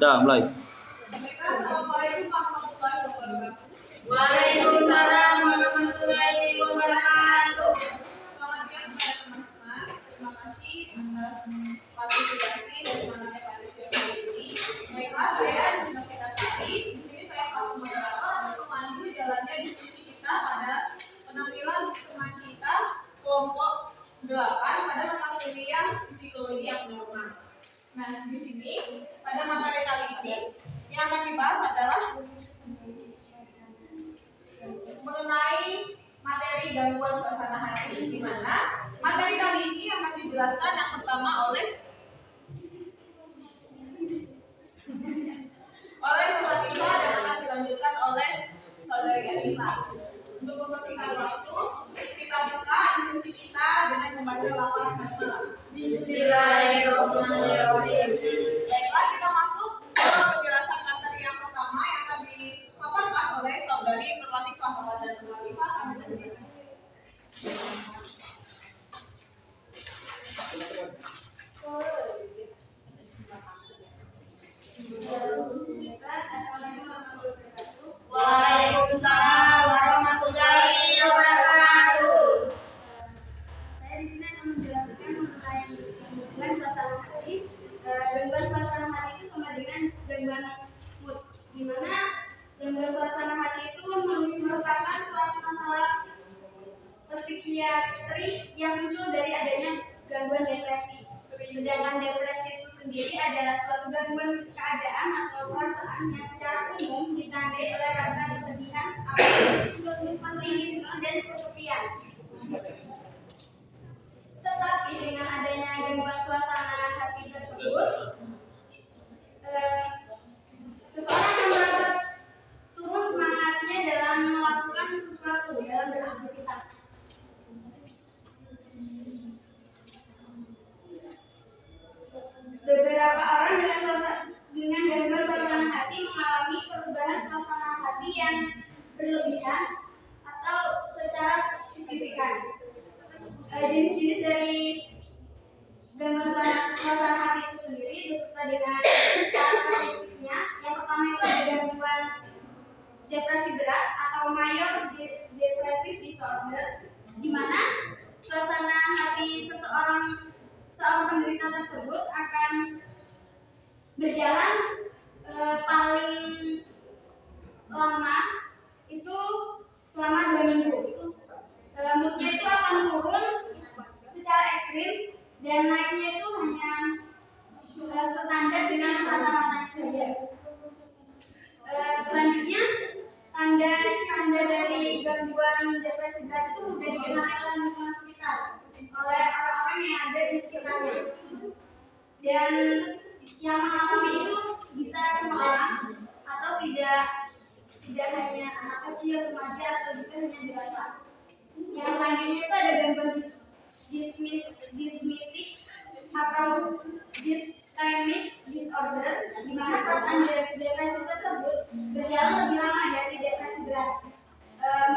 Dah, mulai. Assalamualaikum warahmatullahi wabarakatuh. Waalaikumsalam warahmatullahi wabarakatuh. Selamat siang kepada teman-teman. Terima kasih atas partisipasi dan semangatnya pada siang hari ini. Baiklah, saya Sina Sari. Di sini saya selaku moderator untuk memandu jalannya diskusi kita pada penampilan teman kita kelompok 8 pada mata kuliah psikologi abnormal. Nah, di sini pada materi kali ini yang akan dibahas adalah mengenai materi gangguan suasana hati, di mana materi kali ini akan dijelaskan yang pertama oleh Fatimah dan akan dilanjutkan oleh saudari Anissa. Untuk mempersingkat waktu, kita buka diskusi kita dengan membaca lafaz basmalah. Bismillahirrahmanirrahim. Baiklah, kita masuk ke penjelasan materi yang pertama yang akan dipaparkan oleh saudari Fatimah. Dan Fatimah kami persilakan. Waalaikumsalam warahmatullahi wabarakatuh. Saya di sini akan menjelaskan mengenai gangguan suasana hati. Gangguan suasana hati itu sama dengan gangguan mood, di mana gangguan suasana hati itu merupakan suatu masalah psikiatri yang muncul dari adanya gangguan depresi. Sedangkan depresi itu sendiri adalah suatu gangguan keadaan atau perasaan yang secara umum ditandai oleh rasa kesedihan, pesimisme, dan kesepian. Tetapi dengan adanya gangguan suasana hati tersebut, seseorang akan merasa turun semangatnya dalam melakukan sesuatu, dalam beraktivitas. Beberapa orang dengan gangguan suasana hati mengalami perubahan suasana hati yang berlebihan atau secara signifikan. Jenis-jenis dari gangguan suasana hati itu sendiri beserta dengan karakteristiknya. Yang pertama itu ada gangguan depresi berat atau major depressive disorder, di mana suasana hati seorang penderita tersebut akan berjalan paling lama itu selama 2 minggu. Moodnya itu akan turun secara ekstrim dan naiknya itu hanya standar dengan rata-ratanya saja. Selanjutnya tanda dari gangguan depresi berat itu sudah dikenali oleh lingkungan sekitar, oleh orang-orang yang ada di sekitarnya. Dan yang mengalami itu bisa semua orang atau tidak hanya anak kecil, remaja atau juga hanya dewasa. Yang selanjutnya itu ada gangguan dysmetric atau dysthymic disorder, di mana perasaan depresi tersebut berjalan lebih lama dari depresi berat.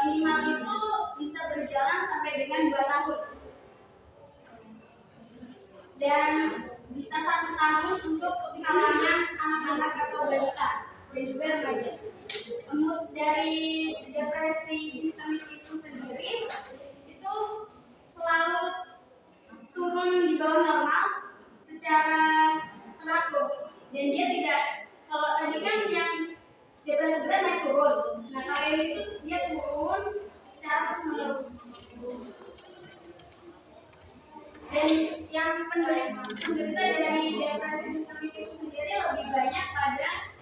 Minimal itu bisa berjalan sampai dengan 2 tahun dan bisa 1 tahun untuk kalangan anak-anak atau balita dan juga remaja. Mood dari depresi dysthymic itu sendiri itu selalu turun di bawah normal secara teratur, dan dia tidak, kalau tadi kan yang depresi berat naik turun, nah kalau yang itu dia turun secara terus menerus. Dan yang penderita dari depresi dysthymic itu sendiri lebih banyak pada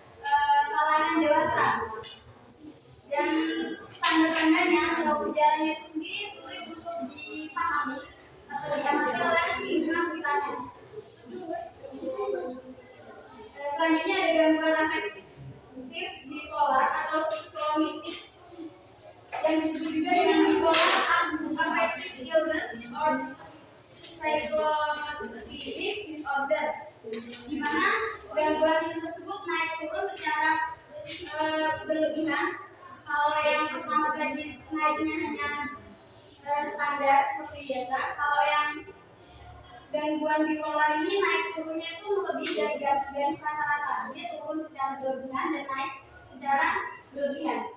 kalangan dewasa, dan tanda-tandanya atau gejalanya itu sendiri sulit untuk dipahami atau diamati oleh lingkungan sekitarnya. Selanjutnya ada gangguan afektif bipolar atau psikomimetik, yang disebut juga dengan bipolar affective illness or psychotic disorder, di mana gangguan tersebut naik turun secara berlebihan. Kalau yang pertama tadi naiknya hanya standar seperti biasa, kalau yang gangguan bipolar ini naik turunnya itu lebih dari garis rata-rata. Dia turun secara berlebihan dan naik secara berlebihan.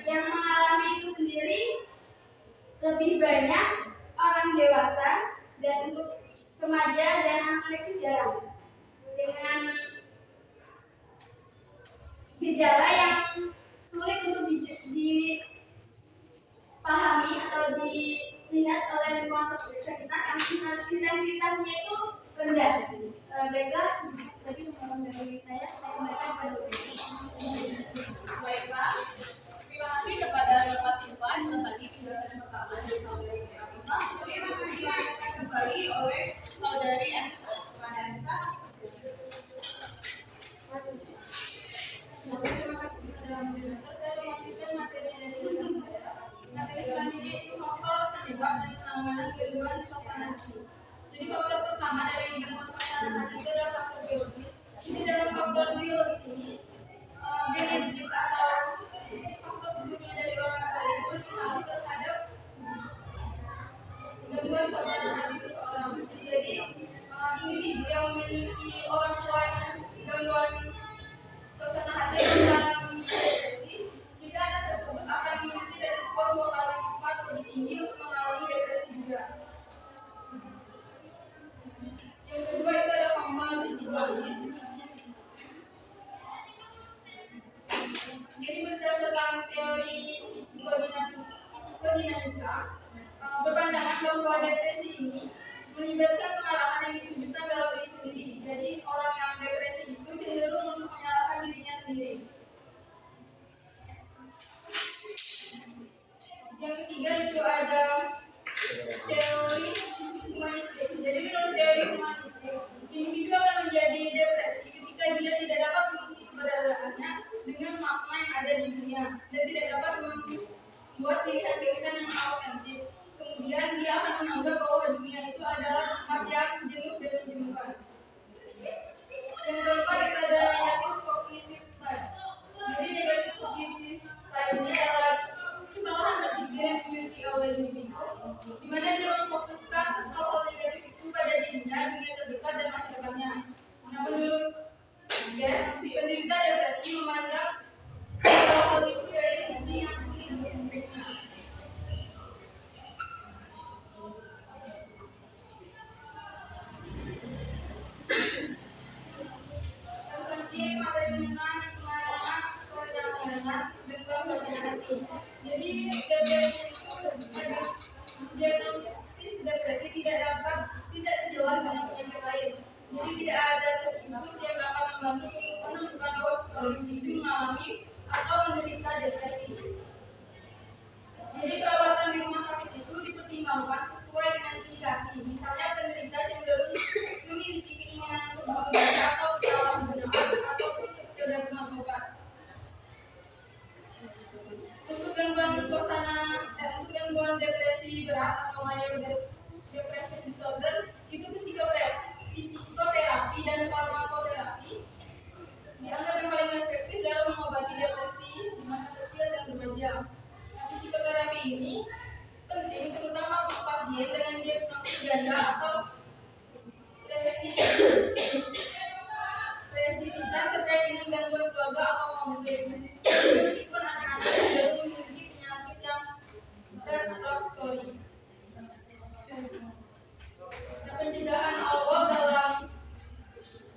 Yang mengalami itu sendiri lebih banyak orang dewasa, dan untuk remaja dan anak-anak itu jarang, dengan gejala yang sulit untuk dipahami atau dilihat oleh lingkungan sekitar karena intensitasnya itu rendah. Baiklah, tadi pengalaman dari saya kembalikan kepada Bu. Baiklah, terima kasih kepada Bapak Tifan yang tadi penjelasan pertama dari saudari Anissa. Kemudian akan dilanjutkan kembali oleh saudari Anissa. Kepada Anissa, Terima kasih kepada moderator. Saya melanjutkan materi dari dosen saya. Materi selanjutnya itu faktor penyebab dan penanganan gangguan suasana hati. Jadi faktor pertama dari gangguan suasana hati itu adalah faktor biologis. Ini dalam faktor biologis ini genetik atau faktor sebelumnya dari orang tua itu berpengaruh terhadap gangguan suasana hati seseorang. Jadi individu yang memiliki orang tua yang gangguan suasana hati yang mengalami depresi, jika anak tersebut akan memiliki resiko 2 kali lipat lebih tinggi untuk mengalami depresi juga. Yang kedua itu ada faktor psikologis. Jadi berdasarkan teori psikodinamika, berpandangan bahwa depresi ini melibatkan kemarahan yang ditujukan dalam diri sendiri. Jadi orang yang depresi itu cenderung untuk menyalahkan dirinya sendiri. Yang ketiga itu ada teori humanistik. Jadi menurut teori humanistik, individu akan menjadi depresi ketika dia tidak dapat mengisi keberadaannya dengan makna yang ada di dunia dan tidak dapat membuat pilihan-pilihan yang autentik. Kemudian dia akan menganggap bahwa dunia itu adalah tempat yang jenuh dan menjenuhkan. Yang keempat itu adalah negative cognitive style. Jadi negative cognitive style ini adalah kesalahan berpikir yang dimiliki oleh individu, di mana dia memfokuskan hal-hal negatif itu pada dirinya, dunia terdekat dan masa depannya. Nah, menurut penderita depresi memandang hal-hal itu dari sisi yang berbeda. Selanjutnya materi mengenai penanganan dan suasana hati. Jadi depresi itu diagnosis depresi tidak sejelas dengan penyakit lain. Jadi tidak ada tes khusus yang dapat membantu menemukan bahwa seseorang individu mengalami atau menderita depresi. Jadi perawatan di rumah sakit itu dipertimbangkan sesuai dengan indikasi. Misalnya penderita cenderung memiliki keinginan untuk berobat atau penyalahgunaan ataupun ketergantungan obat. Untuk gangguan depresi berat atau major depressive disorder itu psikoterapi dan farmakoterapi dianggap yang paling efektif dalam mengobati depresi di masa kecil dan remaja. Psikoterapi ini penting terutama untuk pasien dengan diagnosis ganda atau resisitas terkait dengan gangguan keluarga atau konflik. Meskipun anak-anak cenderung memiliki penyakit yang refraktori. Nah, pencegahan awal dalam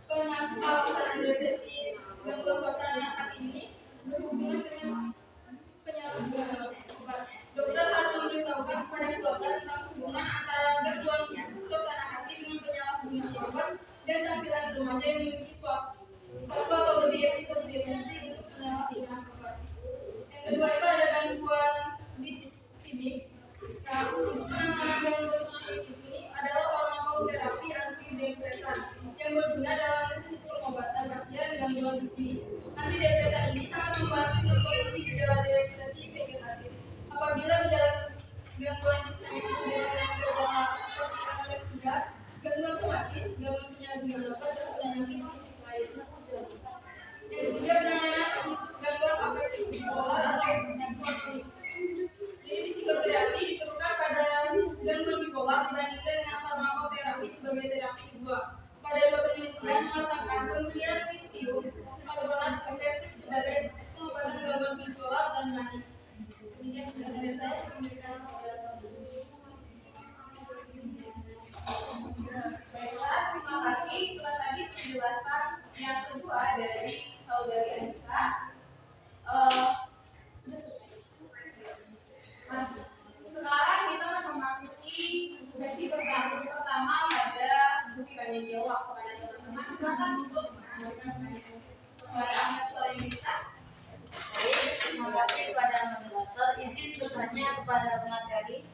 penanganan depresi gangguan suasana hati ini berhubungan dengan penyalahgunaan obat. Dokter harus memberitahukan kepada keluarga tentang hubungan antara gangguan suasana hati dengan penyalahgunaan obat dan tampilan remaja yang memiliki suatu atau lebih episode depresi untuk penyalahgunaan obat. Yang kedua itu ada gangguan distimik. Nah, untuk penanganan gangguan distimik ini adalah farmakoterapi antidepresan yang berguna dalam pengobatan pasien gangguan distimik. Antidepresan ini sangat membantu untuk kondisi gejala depresi vegetatif. Apabila gejala gangguan distimik berhubungan dengan gejala seperti anoreksia, gangguan somatis, gangguan penyalahgunaan obat, dan penyakit fisik lain. Yang ketiga, penanganan untuk gangguan afektif bipolar atau psikotonik. Jadi psikoterapi diperlukan pada gangguan bipolar dibandingkan dengan farmakoterapi sebagai terapi kedua. Pada dua penelitian mengatakan kemungkinan lithium berperan efektif sebagai pengobatan gangguan bipolar dan manik. Demikian penjelasan saya. Pemberitaan kepada teman-teman. Baiklah, terima kasih. Itulah tadi penjelasan yang kedua dari saudari Anissa. Sudah selesai. Nah, sekarang kita akan memasuki sesi pertama pada sesi tanya jawab kepada teman-teman. Silakan untuk memberikan pertanyaan kepada Anda sore ini kita. Terima kasih kepada moderator. Izin bertanya kepada pemateri.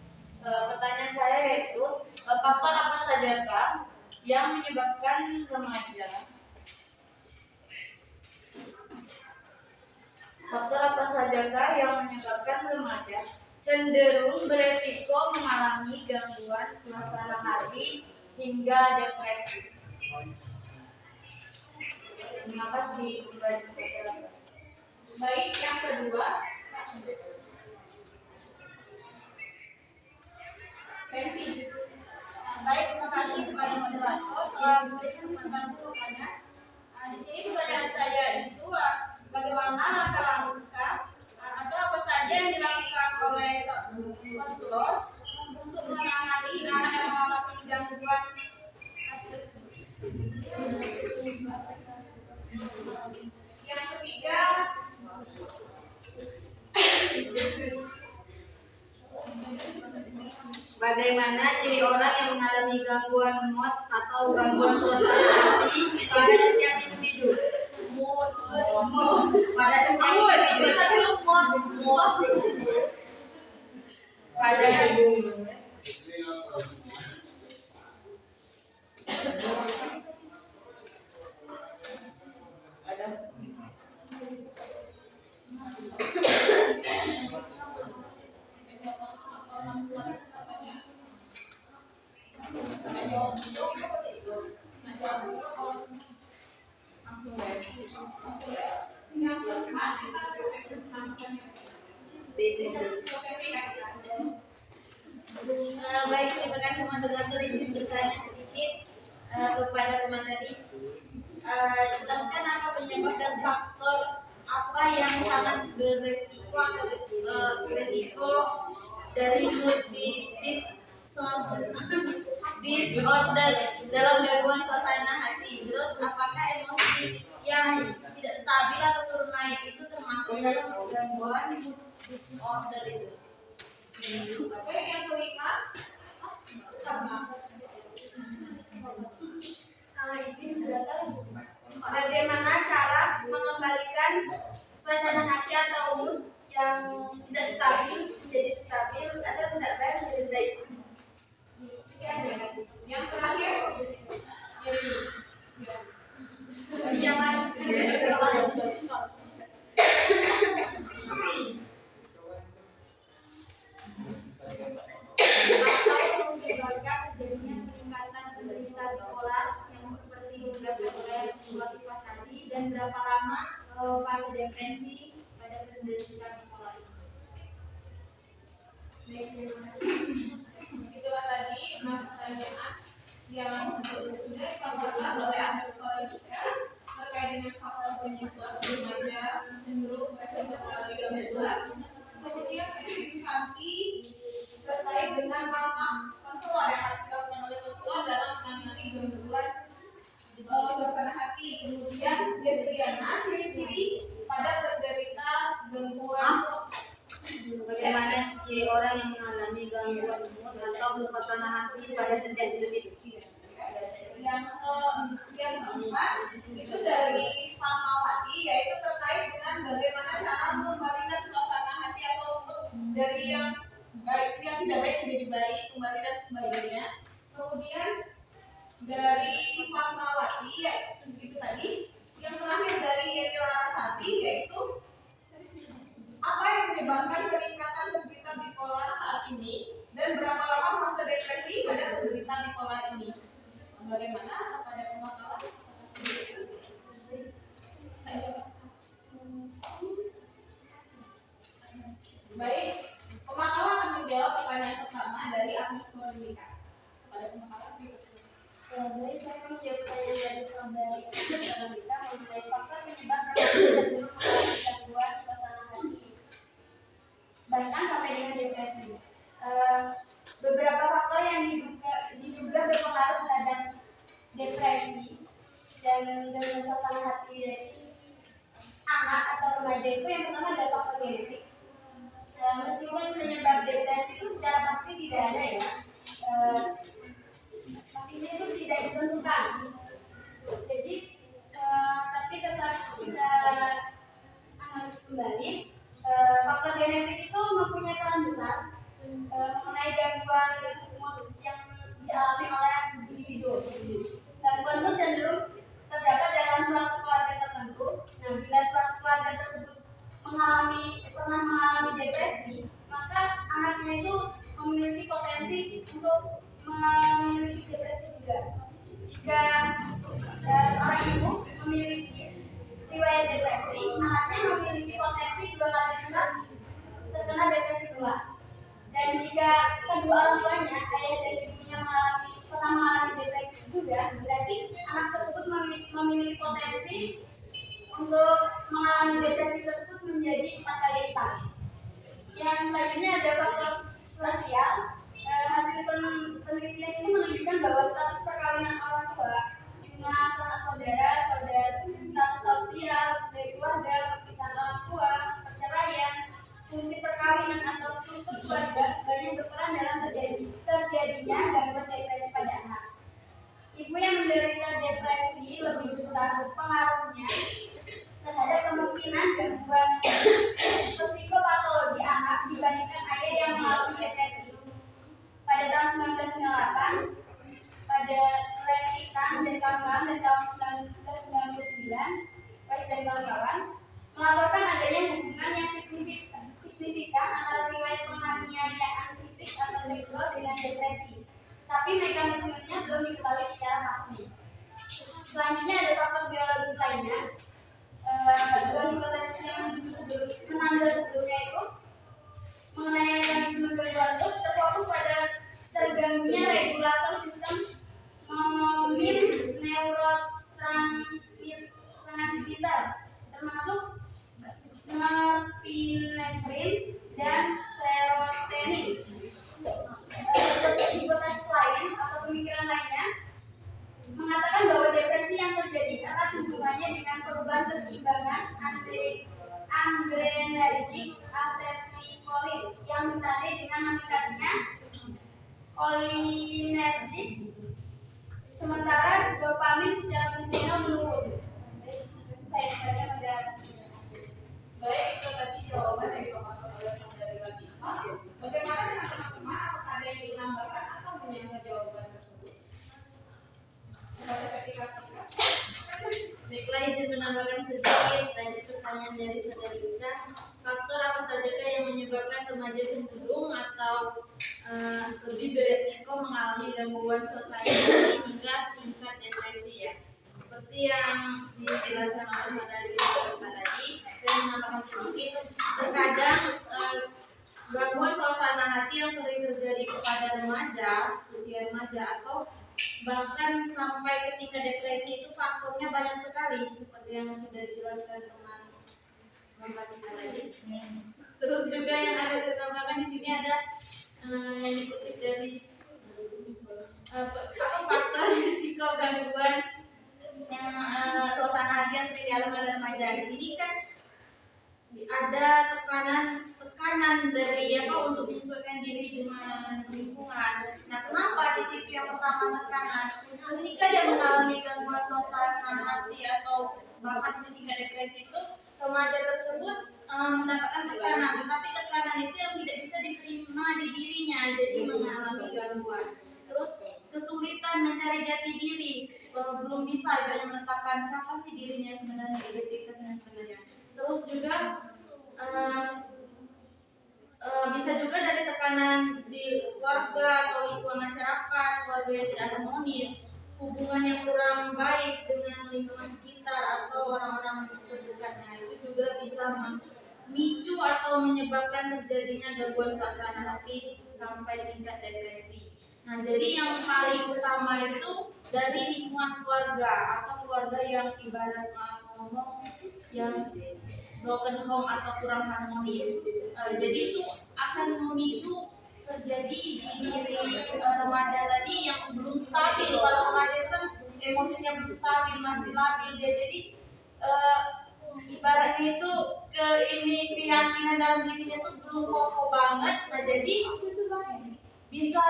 Pertanyaan saya yaitu faktor apa sajakah yang menyebabkan remaja? Faktor apa sajakah yang menyebabkan remaja cenderung beresiko mengalami gangguan suasana hati hingga depresi? Terima kasih. Baik, yang kedua. Pensi. Baik, terima kasih kepada moderator telah memberi kesempatan untuk bertanya. Di sini pertanyaan saya itu bagaimana langkah-langkah atau apa saja yang dilakukan oleh konselor untuk menangani anak yang mengalami gangguan Yang ketiga. Bagaimana ciri orang yang mengalami gangguan mood atau gangguan suasana hati pada setiap individu? Pada setiap individu. Pada Yang keempat, kita sampai baik, terima kasih moderator. Izin bertanya sedikit kepada teman tadi. Jelaskan apa penyebab dan faktor apa yang sangat beresiko atau beresiko dari mood disorder dalam gangguan suasana hati. Terus apakah emosi yang tidak stabil atau turun naik itu termasuk dalam gangguan mood disorder itu? Baik, yang kelima. Izin moderator, bagaimana cara mengembalikan suasana hati atau mood yang tidak stabil menjadi stabil atau tidak baik menjadi baik? Sekian, terima kasih. Yang terakhir. Apa yang menyebabkan terjadinya peningkatan penderita bipolar yang seperti dijelaskan oleh dua kipas tadi, dan berapa lama fase depresi pada penderita bipolar? Baik, terima kasih. Itulah tadi 6 pertanyaan yang sudah dipaparkan oleh Anda Sekolahika terkait dengan faktor penyebab remaja cenderung beresiko mengalami gangguan. Kemudian aktivitas terkait dengan langkah konselor yang harus dilakukan oleh konselor dalam menangani gangguan suasana hati. Kemudian Destriana, ciri-ciri pada penderita gangguan Bagaimana ciri orang yang mengalami gangguan mood atau suasana hati pada setiap individu? Yang keempat itu dari Fatmawati, yaitu terkait dengan bagaimana cara mengembalikan suasana hati atau mood dari yang baik, yang tidak baik menjadi baik, kembali dan sebagainya. Kemudian dari Fatmawati, yaitu begitu tadi. Yang terakhir dari Yeni Larasati, yaitu apa yang menyebabkan peningkatan penderita bipolar saat ini dan berapa lama fase depresi pada penderita bipolar ini? Bagaimana pada pemakaman? Baik, pemakaman akan menjawab pertanyaan pertama dari Agnes Monika. Pada pemakaman, Baik, saya menjawab pertanyaan dari saudari kita mengenai mengganggu suasana hati dari anak atau remaja itu yang pertama ada faktor genetik. Meskipun penyebab depresi itu secara pasti tidak ada ya, pastinya itu tidak ditentukan. Jadi tapi tetap kita analisis kembali, faktor genetik itu mempunyai peran besar mengenai gangguan mood yang dialami oleh individu. Gangguan mood cenderung terdapat dalam suatu keluarga tertentu. Nah, bila suatu keluarga tersebut pernah mengalami depresi, maka anaknya itu memiliki potensi untuk memiliki depresi juga. Jika seorang ibu memiliki riwayat depresi, anaknya memiliki potensi 2 kali lipat terkena depresi pula. Dan jika kedua orang tuanya, ayah dan ibunya pernah mengalami depresi juga, berarti anak tersebut memiliki potensi untuk mengalami depresi tersebut menjadi 4 kali lipat. Yang selanjutnya ada faktor sosial. Hasil penelitian ini menunjukkan bahwa status perkawinan orang tua, jumlah sanak saudara, status sosial dari keluarga, perpisahan orang tua, perceraian, fungsi perkawinan atau struktur keluarga banyak berperan dalam terjadinya gangguan depresi pada anak. Ibu yang menderita depresi lebih besar pengaruhnya terhadap kemungkinan gangguan psikopatologi anak dibandingkan ayah yang mengalami depresi. Pada tahun 1998, pada Levitan dan kawan-kawan dan tahun 1999, Weiss dan kawan-kawan melaporkan adanya hubungan yang signifikan antara riwayat penganiayaan fisik atau seksual dengan depresi. Tapi mekanismenya belum diketahui secara pasti. Selanjutnya ada faktor biologis lainnya. Dua hipotesis yang menanda sebelumnya itu mengenai mekanisme gangguan itu terfokus pada terganggunya regulator sistem monomin neurotransmitter termasuk norepinefrin dan serotonin. Hipotesis lain atau pemikiran lainnya mengatakan bahwa depresi yang terjadi erat hubungannya dengan perubahan keseimbangan adrenergic acetylcholine yang ditandai dengan meningkatnya cholinergic, sementara dopamin secara fungsional menurun. Saya baca pada Baik, itu tadi jawaban dari Bapak dari Latifah. Bagaimana dengan teman-teman? Apakah ada yang menambahkan atau menyangka jawaban tersebut? Ada sertifikat. Baiklah, izin menambahkan sedikit tadi pertanyaan dari saudari Ica. Faktor apa sajakah yang menyebabkan remaja cenderung atau lebih beresiko mengalami gangguan suasana hingga tingkat depresi ya? Seperti yang dijelaskan oleh saudari Ica tadi, saya menambahkan sedikit. Terkadang gangguan suasana hati yang sering terjadi kepada remaja, usia remaja atau bahkan sampai ketika depresi itu faktornya banyak sekali seperti yang sudah dijelaskan teman Bapak kita tadi. Terus juga yang ada ditambahkan di sini ada yang dikutip dari faktor risiko gangguan yang suasana hati yang sering dialami oleh remaja. Di sini kan ada tekanan dari untuk menyesuaikan diri dengan lingkungan. Nah, kenapa di situ yang pertama tekanan? Ketika dia mengalami gangguan suasana hati atau bahkan ketika depresi itu, remaja tersebut mendapatkan tekanan, tetapi tekanan itu yang tidak bisa diterima di dirinya, jadi mengalami gangguan. Terus kesulitan mencari jati diri, belum bisa menetapkan siapa sih dirinya sebenarnya, identitasnya sebenarnya. Terus juga bisa juga dari tekanan di keluarga atau lingkungan masyarakat, keluarga yang tidak harmonis, hubungan yang kurang baik dengan lingkungan sekitar atau orang-orang terdekatnya, itu juga bisa memicu atau menyebabkan terjadinya gangguan perasaan hati sampai tingkat depresi. Nah, jadi yang paling utama itu dari lingkungan keluarga atau keluarga yang ibarat ngomong yang broken home atau kurang harmonis. Jadi itu akan memicu terjadi di diri remaja tadi yang belum stabil. Kalau remaja itu kan emosinya belum stabil, masih labil dia. Jadi ibaratnya itu keyakinan dalam dirinya tuh belum kokoh banget. Nah jadi bisa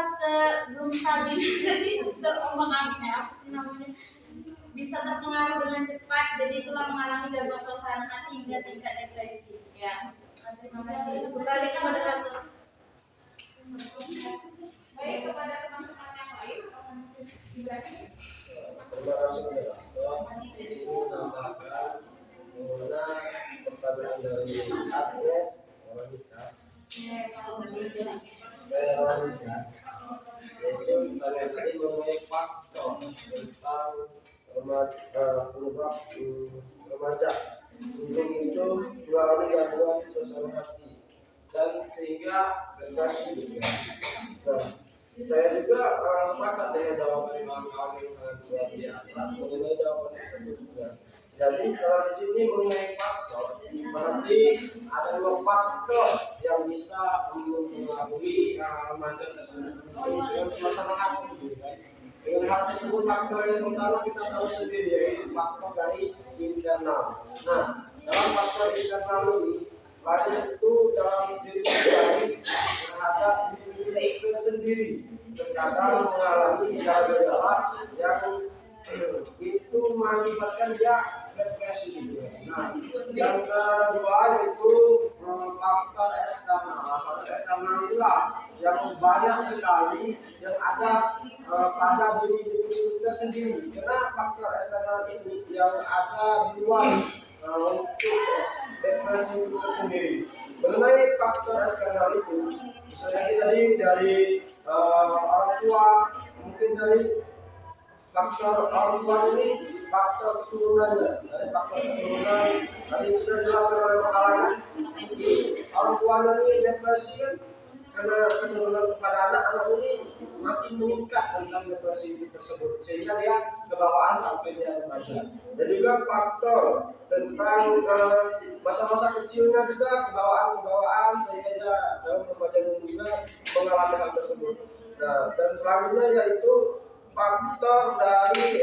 belum stabil, jadi terombang-ambing apa sih namanya, bisa terpengaruh dengan cepat. Jadi itulah mengalami gangguan suasana hati hingga tingkat depresi. Ya, terima kasih. Kembali ke moderator. Baik, kepada teman-teman yang lain, apakah masih Ibrahim? Terima kasih moderator. Ini menambahkan mengenai pertanyaan dari Agnes Wanita. Wanita. Yaitu pertanyaan tadi mengenai faktor tentang penyebab remaja itu mengalami gangguan suasana hati dan sehingga depresi. Nah, saya juga sepakat dengan jawaban kawan-kawan yang sangat luar biasa mengenai jawaban tersebut juga. Jadi kalau di sini mengenai faktor, berarti ada 2 faktor yang bisa mempengaruhi remaja tersebut dengan suasana hati. Dengan hal tersebut, faktor yang pertama kita tahu sendiri yaitu faktor dari internal. Nah, dalam faktor internal ini, pada itu dalam diri pribadi terhadap diri kita sendiri terkadang mengalami gejala-gejala yang itu mengakibatkan dia depresi. Nah, yang kedua yaitu faktor eksternal. Faktor eksternal itulah yang banyak sekali yang ada pada diri kita sendiri. Karena faktor eksternal ini yang ada di luar untuk depresi itu sendiri. Mengenai faktor eksternal itu, misalnya tadi dari orang tua, mungkin dari faktor orang tua ini faktor keturunannya, dari faktor keturunan tadi sudah jelas oleh kalangan orang tua ini depresi kan karena keturunan kepada anak ini makin meningkat tentang depresi tersebut sehingga dia kebawaan sampai dia remaja. Dan juga faktor tentang masa-masa kecilnya juga kebawaan sehingga dia dalam remaja juga mengalami hal tersebut. Nah, dan selanjutnya yaitu faktor dari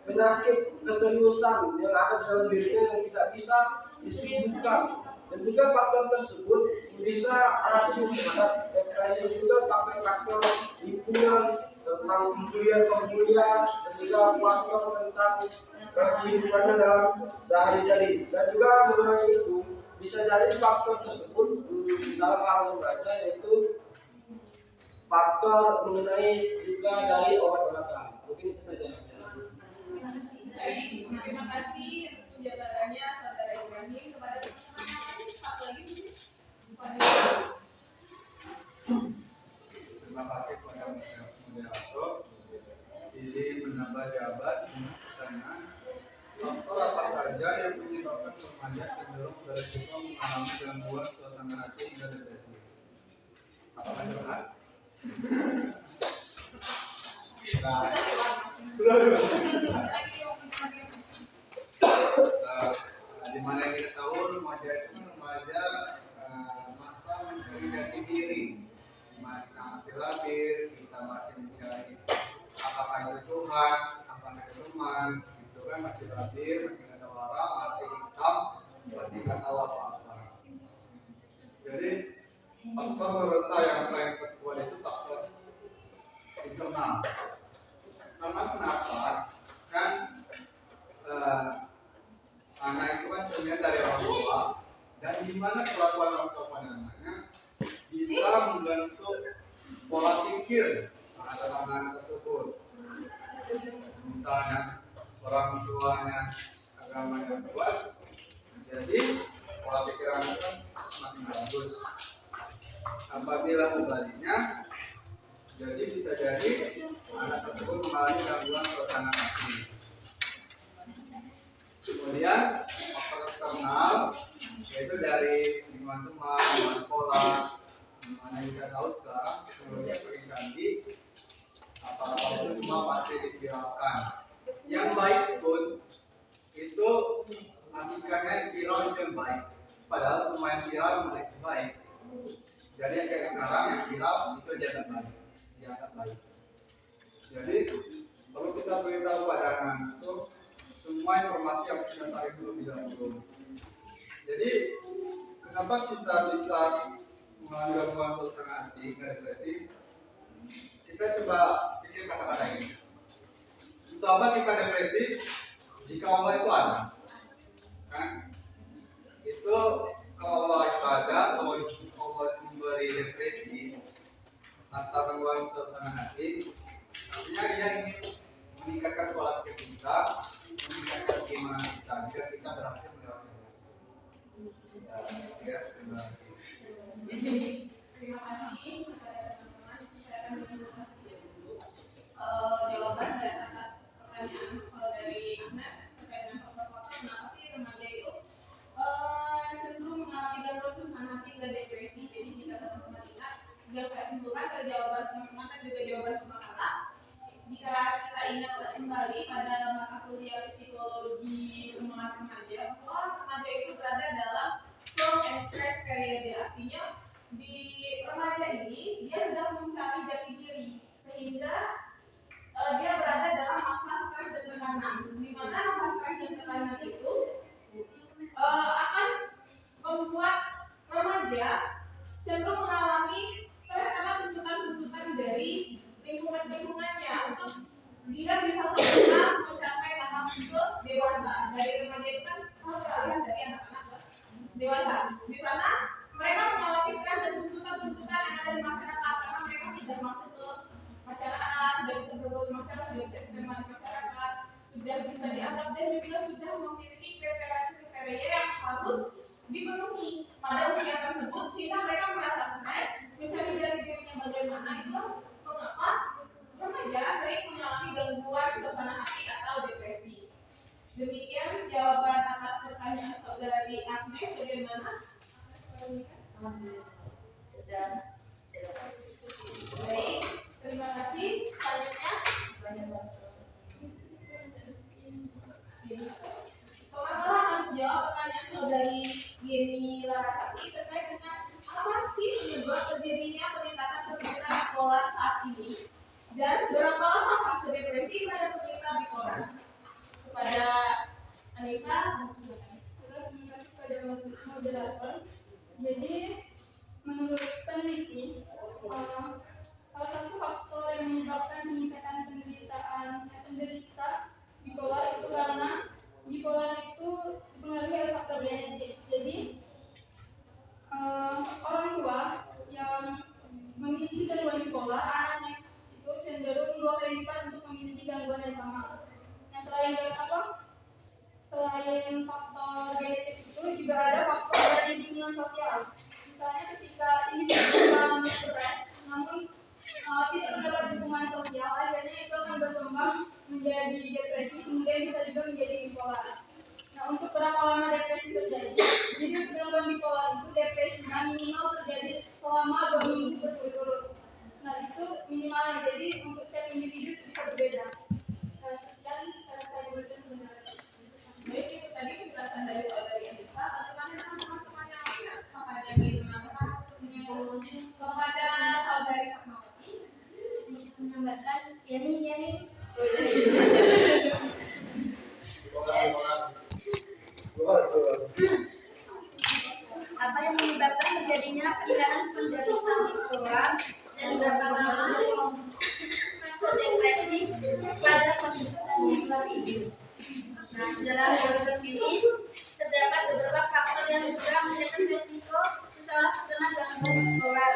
penyakit keseriusan yang ada dalam dirinya yang tidak bisa disembuhkan. Dan juga faktor tersebut bisa racun terhadap depresi. Juga faktor-faktor lingkungan tentang pembulian dan juga faktor tentang kehidupannya dalam sehari-hari. Dan juga mengenai itu bisa jadi faktor tersebut dalam hal remaja yaitu faktor mengenai juga dari obat-obatan. Mungkin itu saja. Baik, terima kasih atas penjelasannya saudara Ibrahim. Kepada teman-teman satu lagi, terima kasih kepada moderator. Ini menambah jawaban pertanyaan faktor apa saja yang menyebabkan remaja cenderung beresiko mengalami gangguan suasana hati hingga depresi? Apakah benar? Di mana kita tahu remaja itu kan remaja masa mencari jati diri. Kita masih labil, kita masih mencari apakah itu Tuhan, apakah itu teman, itu kan masih labil, masih nggak tahu arah, masih hitam, masih nggak tahu apa-apa. Jadi faktor menurut saya yang paling terkuat itu faktor internal. Karena kenapa? Kan anak itu kan sebenarnya dari orang tua, dan gimana kelakuan orang tua pada anaknya bisa membentuk pola pikir terhadap anak tersebut. Misalnya orang tuanya agamanya kuat, jadi pola pikir anak kan semakin bagus. Apabila sebaliknya, jadi bisa jadi anak tersebut mengalami gangguan suasana hati. Kemudian faktor eksternal yaitu dari lingkungan teman, lingkungan sekolah, dimana kita tahu sekarang teknologi yang paling canggih, apa-apa itu semua pasti diviralkan. Yang baik pun itu hakikatnya viral itu yang baik, padahal semua yang viral itu baik. Jadi yang kayak sekarang yang viral itu dianggap baik. Jadi perlu kita beritahu tahu pada anak-anak itu semua informasi yang kita saring terlebih dahulu. Jadi kenapa kita bisa mengalami gangguan suasana hati, depresi? Kita coba pikir kata-kata ini. Untuk apa kita depresi? Jika Allah itu ada, kan? Itu kalau Allah itu ada, Allah itu memberi depresi atau gangguan suasana hati, artinya dia ingin meningkatkan pola pikir kita, meningkatkan keimanan kita, agar kita berhasil melewatinya. Ya, terima kasih. Terima kasih kepada teman-teman. Saya akan mencoba sedikit dulu jawaban dan atas pertanyaan dari Agnes terkait dengan faktor-faktor kenapa sih remaja itu cenderung mengalami gangguan suasana hati dan depresi. Jadi jika teman-teman ingat, yang saya simpulkan dari jawaban teman-teman dan juga jawaban Sumakala, jika kita ingat kembali pada mata kuliah psikologi perkembangan remaja, bahwa remaja itu berada dalam slow and stress period. Artinya di remaja ini dia sedang mencari jati diri, sehingga dia berada dalam masa stres dan tekanan, di mana masa stres dan tekanan itu akan membuat remaja cenderung mengalami stres karena tuntutan-tuntutan dari lingkungannya untuk dia bisa segera mencapai tahap ke dewasa. Dari remaja itu kan kalau beralih dari anak-anak ke dewasa. Di sana mereka mengalami stres dan tuntutan-tuntutan yang ada di masyarakat karena mereka sudah masuk ke masyarakat, sudah bisa bergaul masyarakat, sudah bisa diterima di masyarakat, sudah bisa dianggap dan juga sudah memiliki kriteria yang harus dipenuhi pada usia tersebut, sehingga mereka merasa stres, mencari jati dirinya bagaimana. Itulah mengapa remaja sering mengalami gangguan suasana hati atau depresi. Demikian jawaban atas pertanyaan saudari Agnes. Bagaimana? Sudah jelas. Baik, terima kasih. Selanjutnya, Pemakala akan menjawab pertanyaan saudari Yeni Larasati terkait dengan apa sih penyebab terjadinya peningkatan penderita bipolar saat ini dan berapa lama fase depresi pada penderita bipolar. Kepada Anissa, silakan. Terima kasih kepada moderator. Jadi menurut peneliti, salah satu faktor yang menyebabkan peningkatan penderita bipolar itu karena bipolar itu dipengaruhi oleh faktor genetik. Jadi orang tua yang memiliki gangguan bipolar, anaknya itu cenderung 2 kali lipat untuk memiliki gangguan yang sama. Nah, selain faktor genetik itu juga ada faktor dari lingkungan sosial. Misalnya ketika individu mengalami stres, namun tidak mendapat dukungan sosial, akhirnya itu akan berkembang menjadi depresi, kemudian bisa juga menjadi bipolar. Nah, untuk berapa lama depresi terjadi? Jadi untuk gangguan bipolar itu depresinya minimal terjadi selama 2 minggu berturut-turut. Nah, itu minimalnya. Jadi untuk setiap individu itu bisa berbeda. Sekian saya berikan penjelasan. Baik, itu tadi penjelasan dari saudari Anissa. Bagaimana dengan teman-teman yang lain? Apakah ada yang ingin menambahkan kepada saudari Fatmawati? Menambahkan Yeni. Apa yang menyebabkan terjadinya peningkatan penderita bipolar dan berapa lama fase depresi pada penderita bipolar ini? Nah, dalam jawaban ini terdapat beberapa faktor yang juga meningkatkan risiko seseorang terkena gangguan bipolar,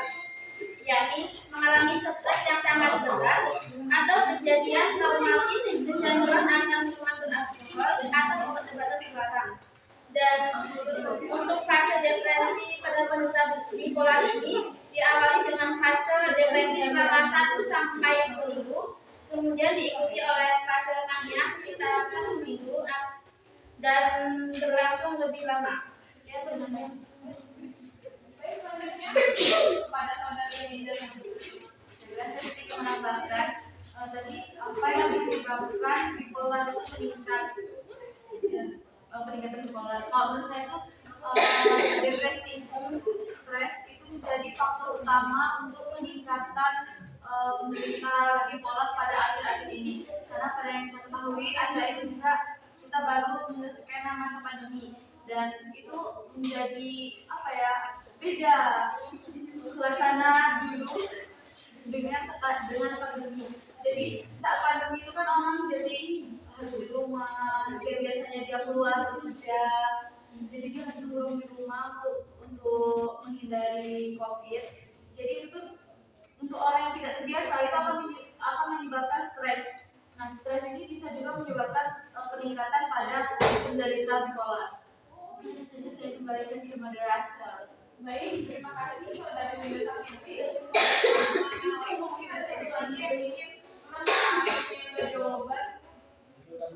yakni mengalami stres yang sangat berat atau kejadian traumatis, kecanduan akan minuman beralkohol atau obat-obatan terlarang. Dan untuk fase depresi pada penderita bipolar ini diawali dengan fase depresi selama 1 sampai 2 minggu, kemudian diikuti oleh fase mania sekitar 1 minggu dan berlangsung lebih lama. Sekian, terima kasih. Baik, selanjutnya kepada saudari Linda. Saya sedikit menambahkan tadi apa yang menyebabkan bipolar itu meningkat, peningkatan bipolar. Kalau menurut saya itu depresi, stres itu menjadi faktor utama untuk peningkatan penderita bipolar pada akhir-akhir ini, karena pada yang pertama melalui ada juga kita baru menyelesaikan masa pandemi dan itu menjadi apa ya, beda suasana dulu dengan pandemi. Jadi saat pandemi itu kan orang jadi harus di rumah, biasanya dia keluar kerja, jadi dia harus di rumah untuk menghindari COVID. Jadi itu untuk orang yang tidak terbiasa itu akan menyebabkan stres. Nah, stres ini bisa juga menyebabkan peningkatan pada penderita bipolar. Ini saja saya kembalikan ke moderator. Baik, terima kasih saudara Melisa Fitri. Mungkin ada satu lagi yang ingin menambahkan jawaban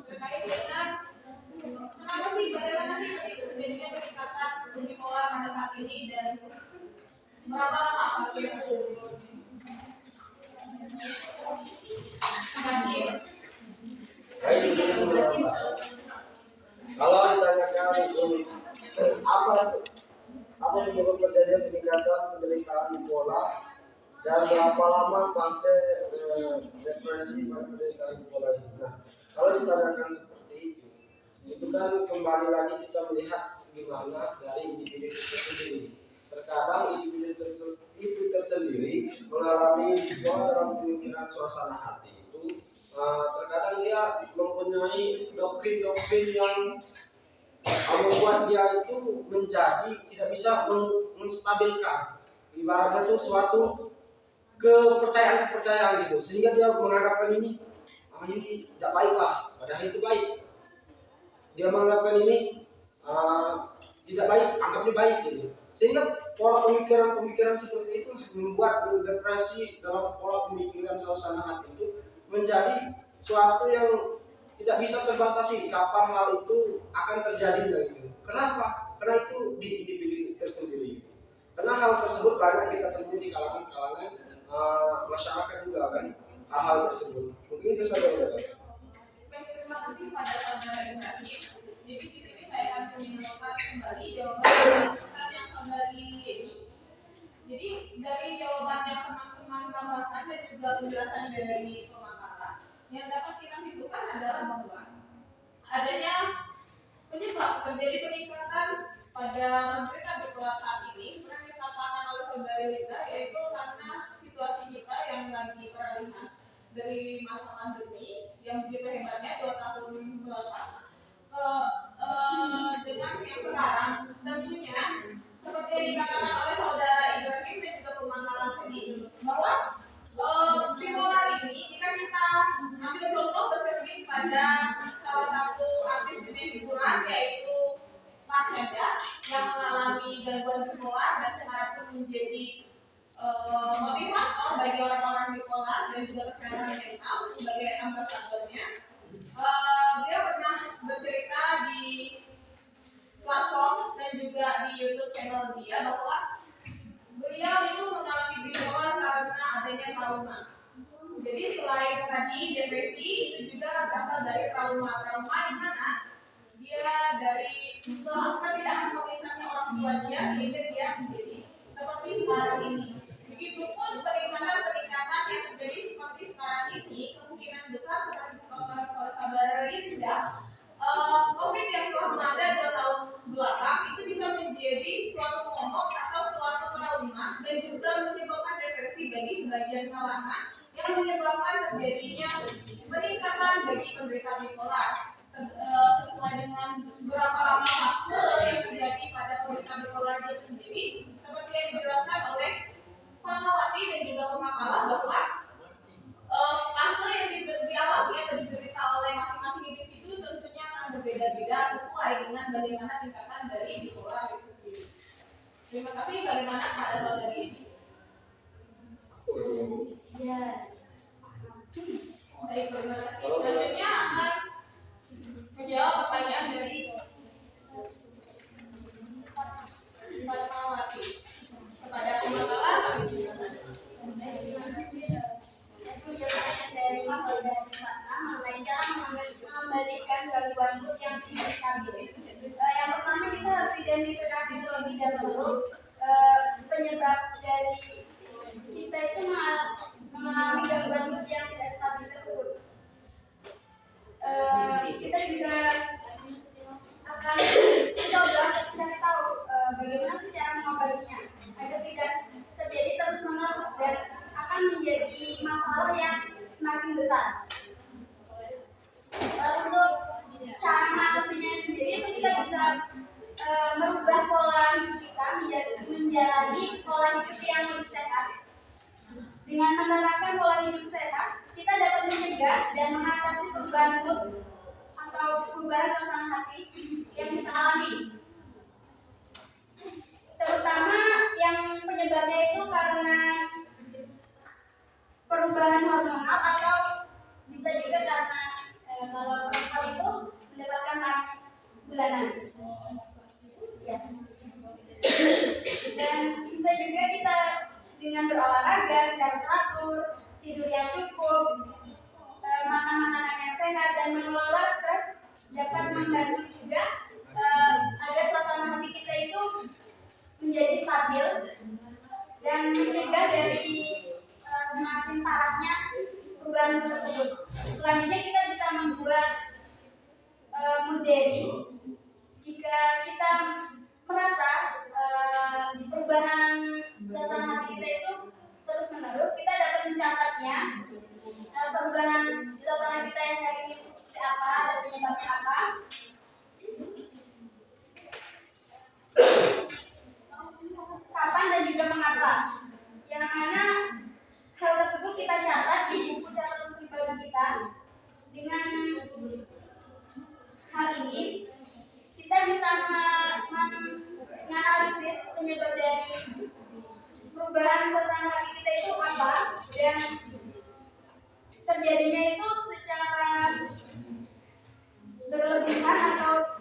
terkait dengan kenapa sih, bagaimana sih terjadinya peningkatan bipolar pada saat ini dan berapa saat sih sesungguhnya? Baik, kalau ditanyakan apa yang menyebabkan terjadinya peningkatan penderitaan bipolar dan berapa lama fase depresi pada penderitaan bipolar itu. Nah, kalau ditanyakan seperti itu kan kembali lagi kita melihat gimana dari individu tersendiri. Terkadang individu tersendiri mengalami bipolar dalam pemikiran suasana hati itu. Terkadang dia mempunyai doktrin yang membuat dia itu menjadi tidak bisa menstabilkan, ibaratnya itu suatu kepercayaan gitu, sehingga dia menganggapkan ini tidak baiklah, padahal itu baik. Dia menganggapkan ini tidak baik, anggapnya baik gitu. Sehingga pola pemikiran seperti itu membuat depresi dalam pola pemikiran suasana hati itu menjadi suatu yang tidak bisa terbatasi kapan hal itu akan terjadi gitu. Kenapa? Karena itu di individu tersendiri. Karena hal tersebut banyak kita temui di kalangan masyarakat juga kan, hal-hal tersebut. Mungkin itu saja. Baik, terima kasih pada saudara Ibrahim. Jadi di sini saya akan menyimpulkan kembali jawaban yang saudari Yeni. Jadi dari jawaban yang teman-teman tambahkan dan juga penjelasan dari pemakaran, yang dapat kita simpulkan adalah bahwa adanya penyebab terjadi peningkatan pada penderita bipolar saat ini seperti dikatakan oleh saudari Linda, yaitu karena situasi kita yang lagi peralihan dari masa pandemi yang begitu hebatnya 2 tahun belakang dengan yang sekarang. Tentunya seperti yang dikatakan oleh saudara Ibrahim dan juga pemakaran tadi, bahwa bipolar ini jika kita ambil contoh bercermin pada salah satu artis dunia hiburan yaitu Masyada yang mengalami gangguan bipolar dan sekarang pun menjadi motivator bagi orang-orang bipolar dan juga kesehatan mental sebagai ambasadornya. Dia pernah bercerita di platform dan juga di YouTube channel dia bahwa beliau itu mengalami bipolar karena adanya trauma. Jadi selain tadi depresi, itu juga berasal dari trauma di mana dia dari ketidakmengertian orang tua dia sehingga dia menjadi seperti sekarang ini. Begitupun peningkatan yang terjadi seperti sekarang ini kemungkinan besar seperti dikatakan oleh saudara Linda, COVID yang telah melanda 2 tahun belakang itu bisa menjadi suatu momok atau suatu trauma dan juga menyebabkan depresi bagi sebagian kalangan yang menyebabkan terjadinya peningkatan bagi penderita bipolar sesuai dengan berapa lama fase yang terjadi pada penderita bipolar itu sendiri, seperti yang dijelaskan oleh Fatmawati dan juga Pemakala bahwa fase yang dialami atau diderita oleh masing-masing individu tentunya akan berbeda-beda sesuai dengan bagaimana tingkatan dari bipolar itu sendiri. Terima kasih. Bagaimana pada saudari ini? Ya. Baik, terima kasih. Selanjutnya akan menjawab pertanyaan dari Fatmawati kepada Pemakala. Pertanyaan dari saudari Fatma mengenai cara mengembalikan gangguan mood yang tidak stabil. Yang pertama kita harus identifikasi terlebih dahulu penyebab dari kita itu mengalami gangguan mood yang tidak stabil tersebut. juga akan mencoba cari tahu bagaimana sih cara mengobatinya agar tidak terjadi terus menerus dan akan menjadi masalah yang semakin besar. Untuk cara mengatasinya sendiri itu kita bisa merubah pola hidup kita menjalani pola hidup yang lebih sehat. Dengan menerapkan pola hidup sehat, kita dapat mencegah dan mengatasi perubahan mood atau perubahan suasana hati yang kita alami. Terutama yang penyebabnya itu karena perubahan hormonal atau bisa juga karena kalau perempuan itu mendapatkan bulanan. Ya. Dan bisa juga kita dengan berolahraga secara teratur, tidur yang cukup, makan makanan yang sehat dan mengelola stres dapat membantu juga agar suasana hati kita itu menjadi stabil dan mencegah dari semakin parahnya perubahan tersebut. Selanjutnya kita bisa membuat mood diary. Jika kita merasa perubahan suasana hati kita itu terus menerus, kita dapat mencatatnya perubahan suasana kita yang hari ini seperti apa dan penyebabnya apa. Kapan dan juga mengapa. Yang mana hal tersebut kita catat di buku catatan pribadi kita. Dengan hal ini kita bisa menganalisis penyebab dari perubahan suasana hati kita itu apa dan terjadinya itu secara berlebihan atau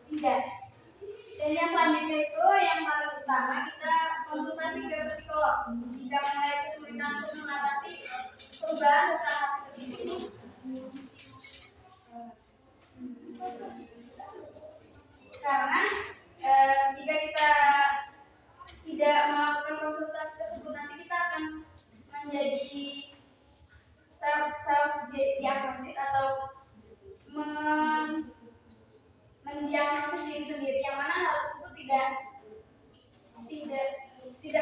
tidak. Dan yang selanjutnya itu yang paling utama kita konsultasi ke psikolog jika mengalami kesulitan untuk mengatasi perubahan suasana hati itu. Karena jika kita tidak melakukan konsultasi tersebut nanti kita akan menjadi self diagnosis atau mendiagnosis diri sendiri yang mana hal tersebut tidak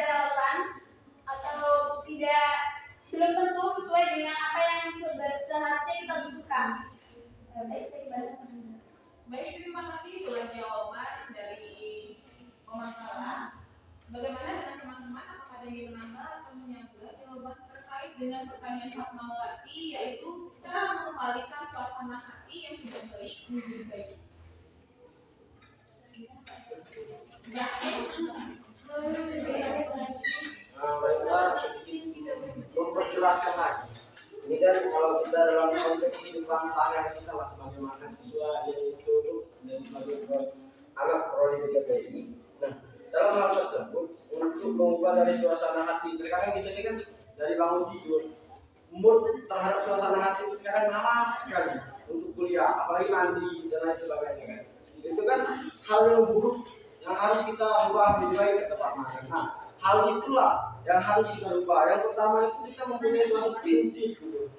relevan atau belum tentu sesuai dengan apa yang seharusnya kita butuhkan. Baik, terima kasih. Itulah jawaban dari pemasaran. Bagaimana dengan teman-teman? Apakah ada yang menambah atau menyangga jawaban terkait dengan pertanyaan Fatmawati, yaitu cara mengembalikan suasana hati yang tidak baik menjadi baik? Baiklah, sedikit memperjelaskan lagi. Ini kan kalau kita dalam konteks kehidupan sehari-hari kita lah sebagai mahasiswa yaitu dan sebagai anak prodi PKPI. Nah, dalam hal tersebut untuk mengubah dari suasana hati, terkadang kita ini kan dari bangun tidur, mood terhadap suasana hati itu kadang malas sekali untuk kuliah, apalagi mandi dan lain sebagainya kan. Itu kan hal yang buruk yang harus kita ubah menjadi baik kata Pak Mas. Nah, hal itulah yang harus kita ubah. Yang pertama itu kita mempunyai suatu prinsip hidup.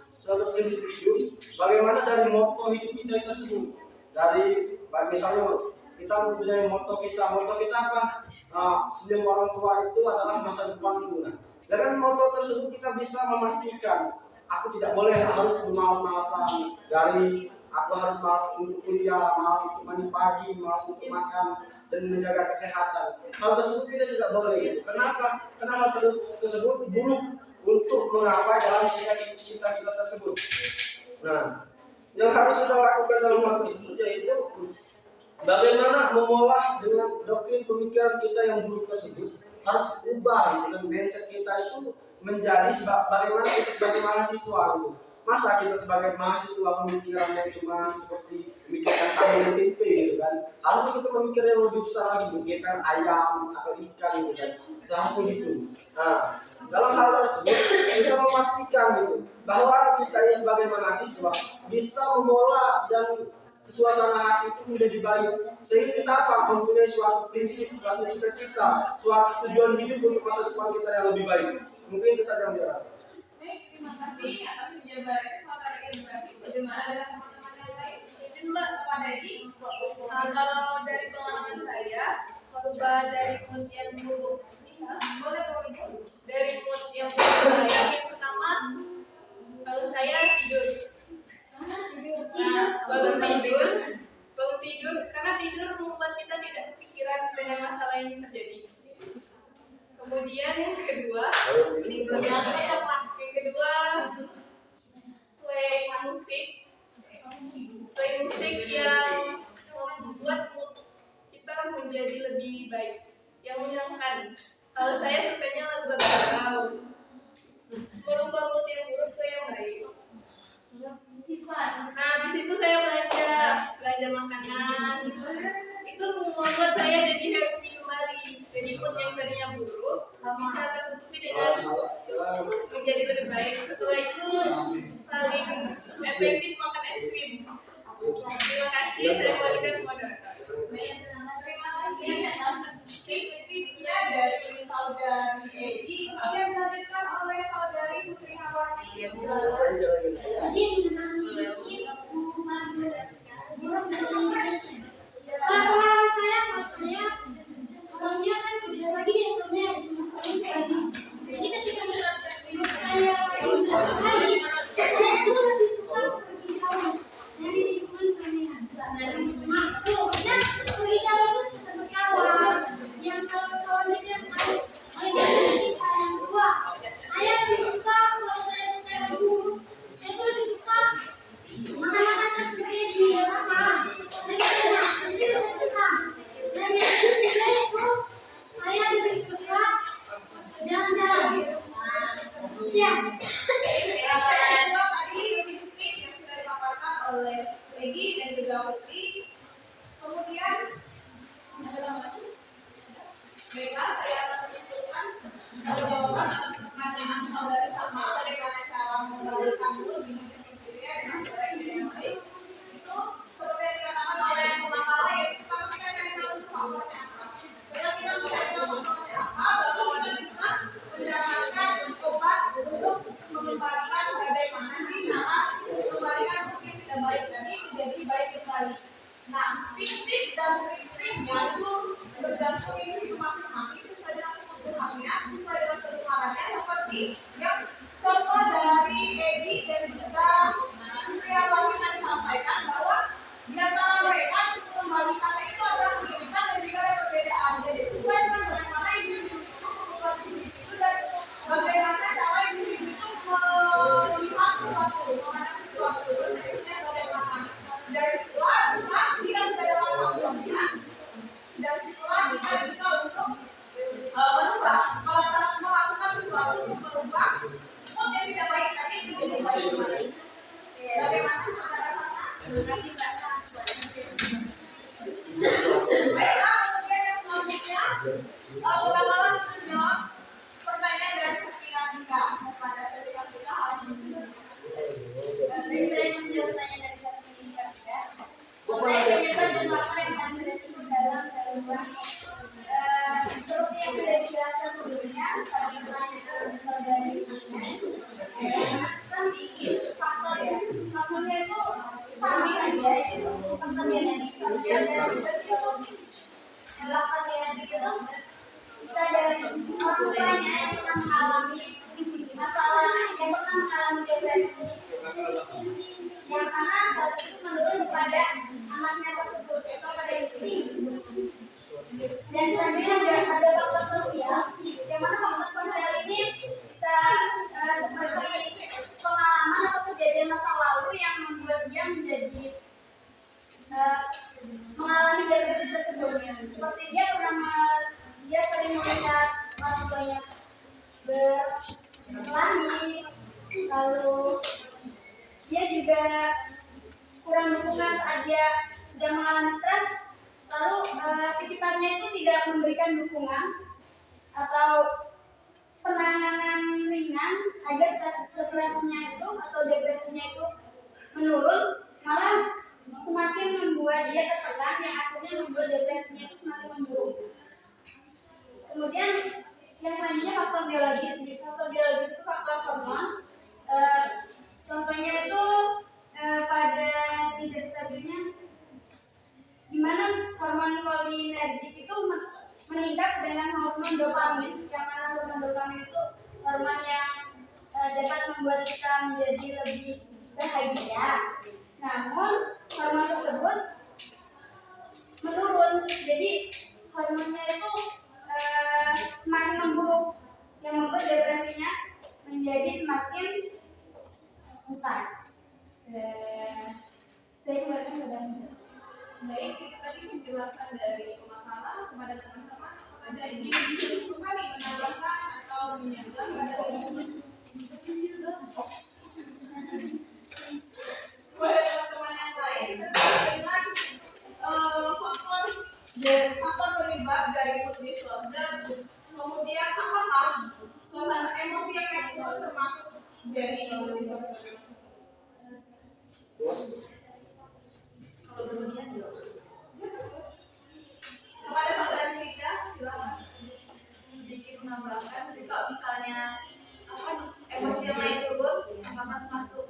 Bagaimana dari moto hidup kita tersebut. Dari misalnya kita mempunyai moto kita apa? Senyum orang tua itu adalah masa depanku. Nah, dengan moto tersebut kita bisa memastikan aku tidak boleh harus bermalas-malasan dari aku harus malas untuk kuliah, malas untuk mandi pagi, malas untuk makan dan menjaga kesehatan. Hal tersebut kita tidak boleh. Kenapa? Karena hal tersebut buruk untuk menggapai dalam cita-cita kita tersebut. Nah, yang harus kita lakukan dalam hal tersebut yaitu bagaimana mengolah dengan doktrin pemikiran kita yang buruk tersebut harus ubah dengan mindset kita itu menjadi bagaimana kita sebagai mahasiswa itu. Masa kita sebagai mahasiswa pemikirannya cuma seperti memikirkan tahu tempe gitu kan. Harusnya kita memikir yang lebih besar lagi, memikirkan ayam atau ikan gitu kan. Seharusnya gitu. Nah, dalam hal tersebut kita memastikan gitu bahwa kita ini sebagai mahasiswa bisa mengolah dan suasana hati itu menjadi baik sehingga kita mempunyai suatu prinsip, suatu cita-cita, suatu tujuan hidup untuk masa depan kita yang lebih baik. Mungkin itu saja yang dia. Terima kasih atas penjabarannya saudara Ibrahim. Bagaimana dengan teman-teman yang lain? Mbak. Kalau dari pengalaman saya, merubah dari mood yang buruk dari mood yang buruk saya, yang pertama kalau saya tidur. Nah, bangun tidur karena tidur membuat kita tidak kepikiran dengan masalah yang terjadi. Kemudian yang kedua play musik yang membuat mood kita menjadi lebih baik, yang menyenangkan. Kalau saya sukanya lagu galau, merubah mood yang buruk saya baik. Nah, di situ saya belanja makanan. Itu membuat saya jadi happy kembali. Jadi mood yang tadinya buruk bisa tertutupi dengan menjadi lebih baik. Setelah itu paling efektif makan es krim. Terima kasih. Saya balikan ke moderator. Terima kasih atas tips-tipsnya dari saudari Edi. Kemudian dilanjutkan oleh saudari Putri Hawati. Kalau saya maksudnya orangnya kan kerja lagi ya sebenarnya jadi ketika menurut saya lagi saya tuh lebih suka pergi jauh dari lingkungan keramaian. Maksudnya pergi jauh itu kita berkawan yang kawan-kawan itu main dengan kita yang dua. Saya lebih suka kalau saya bicara dulu, saya tuh lebih suka makan-makan kan sebenarnya di sama. Dan yang ketiga itu saya lebih suka jalan-jalan. Ya. Kedua tadi tips-tips yang sudah dipaparkan oleh Edi dan juga Putri. Kemudian baiklah, saya akan menyimpulkan jawaban atas pertanyaan saudari Salma bagaimana cara mengalirkan dulu dengan kriteria dengan baik dan yang baik. Itu seperti yang dikatakan oleh pengamal lain, kalau kita cari tahu faktornya apa. Setelah kita mencari tahu faktornya apa, baru kita bisa mendapatkan obat untuk mengembalikan bagaimana sih cara mengembalikan mungkin tidak baik tadi menjadi baik kembali. Nah, tips-tips dan trik-triknya itu bergantung individu masing-masing sesuai dengan kebutuhannya, sesuai dengan kebutuhannya, seperti yang contoh dari Edi dan juga Priawati tadi sampaikan bahwa di antara mereka mengembalikannya itu adalah kehidupan dan juga ada perbedaan. Jadi sesuai dengan bagaimana individu itu membuat diri itu dan bagaimana cara individu itu melihat sesuatu, memandang sesuatu, prosesnya bagaimana. Dari situlah bisa kita sudah dapat faktornya. Dan situlah kita bisa untuk merubah, melakukan sesuatu untuk merubah mood yang tidak baik tadi menjadi baik kembali. Bagaimana saudara Fana? Terima kasih Mbak Sa. Baiklah, kemudian yang selanjutnya bakalan menjawab pertanyaan dari Sertika Tika kepada Sertika Tika harus Saya menjawab pertanyaan dari sertifikat. Mengenai penyebab dan faktor yang paling berisiko dalam gangguan seperti yang sudah dijelaskan sebelumnya pada pertanyaan saudari kan faktor ya. Faktornya itu sama saja, yaitu faktor genetik, sosial, dan juga biologis. Faktor genetik itu bisa dari orang tuanya yang pernah mengalami masalah, yang pernah mengalami depresi, yang mana hal tersebut menurun kepada anaknya tersebut atau pada individu tersebut. Dan selanjutnya ada faktor sosial, yang mana faktor sosial ini bisa seperti pengalaman atau kejadian masa lalu yang membuat dia menjadi mengalami depresi tersebut. Seperti dia sering melihat orang tuanya berkelahi, lalu dia juga kurang dukungan saat dia sudah mengalami stres, lalu sekitarnya itu tidak memberikan dukungan atau penanganan ringan agar stresnya itu atau depresinya itu menurun, malah semakin membuat dia tertekan yang akhirnya membuat depresinya itu semakin memburuk. Kemudian yang selanjutnya faktor biologis. Faktor biologis itu faktor hormon. Contohnya itu pada tidak stabilnya disinergik itu meningkat dengan hormon dopamin, yang mana hormon dopamin itu hormon yang dapat membuat kita menjadi lebih bahagia. Namun hormon tersebut menurun, jadi hormonnya itu semakin memburuk, yang membuat depresinya menjadi semakin besar. Saya kembalikan kepada Anda. Baik, itu tadi penjelasan dari pemakaran kepada teman-teman. Ada yang ingin kembali menambahkan atau menyanggah pada teman-teman yang lain terkait dengan faktor penyebab dari mood disorder. Kemudian apakah suasana emosi yang naik turun termasuk dari mood disorder? Kalau berlebihan ya. Kepada saudara Rika, silakan. Sedikit menambahkan, jika misalnya emosi yang naik turun, apakah termasuk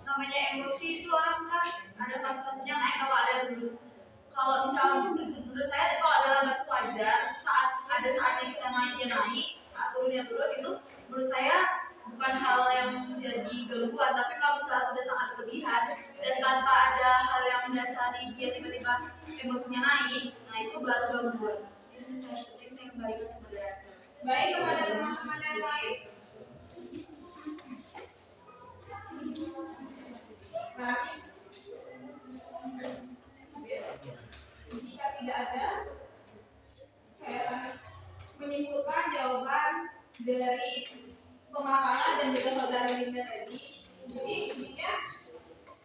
namanya emosi itu orang kan ada fase-fasenya naik, kalau ada yang turun. Kalau misalnya menurut saya kalau dalam batas wajar, ada saatnya kita naik dia naik, saat turunnya turun, itu menurut saya bukan hal yang menjadi gangguan. Tapi kalau misalnya sudah sangat berlebihan dan tanpa ada hal yang mendasari dia tiba-tiba emosinya naik, nah itu baru gangguan. Ini saya kembalikan kepada Baik, kepada teman-teman yang lain. Baik. Jika tidak ada, saya akan menyimpulkan jawaban dari pemakaran dan juga saudara Linda tadi. Jadi intinya